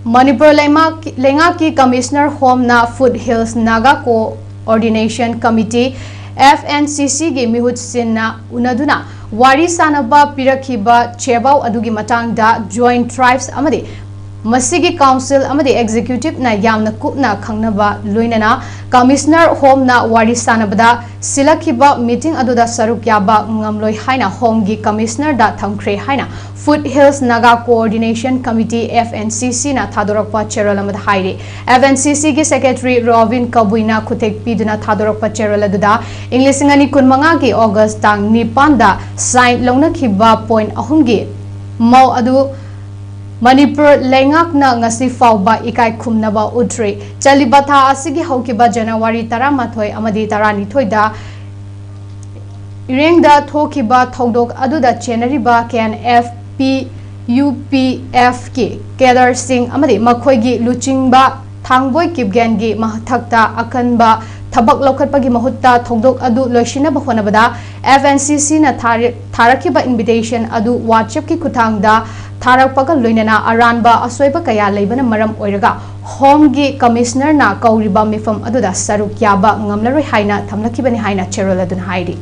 Manipur Lenga ki Commissioner Home na Foothills Naga Coordination Committee FNCC gi mihut sinna unaduna wari sanaba pirakhiba chebau adugi matangda Joint Tribes amadi Masigi Council amadi Executive na yamna kupna khangnaba loinana Commissioner Home na wari sanabada sinlakhiba meeting aduda saruk yaba ngamlaroi haina Home gi Commissioner da haikhre haina Foothills Naga Coordination Committee FNCC na thadorakpa cheral amada haire FNCC gi Secretary Robin Kabuina kutek piduna thadorakpa cheral aduda English ngani kunmanga gi August tang nipanda sign launakhiba point ahumgi mau adu Manipur lengak na ngasi fauba ikai khumnaba utre chalibatha asigi haukiba January 13 amadi 12 da irengda thokiba thodok aduda chenariba KNF UPF ki Kedar Singh amadi makhoigi luchingba thangboy kibgen gi mahathakta akanba thabak lokhatpagi mahutta thodok adu loishinaba honabada FNCC na tharakiba invitation adu WhatsApp ki kuthangda Tharakpaga loinana aranba asoiba kaya leibana maram oiraga Home gi Commissioner na kauriba mifam aduda saruk yaba ngamlaroi haina thamlakhibani haina cherol adun hairi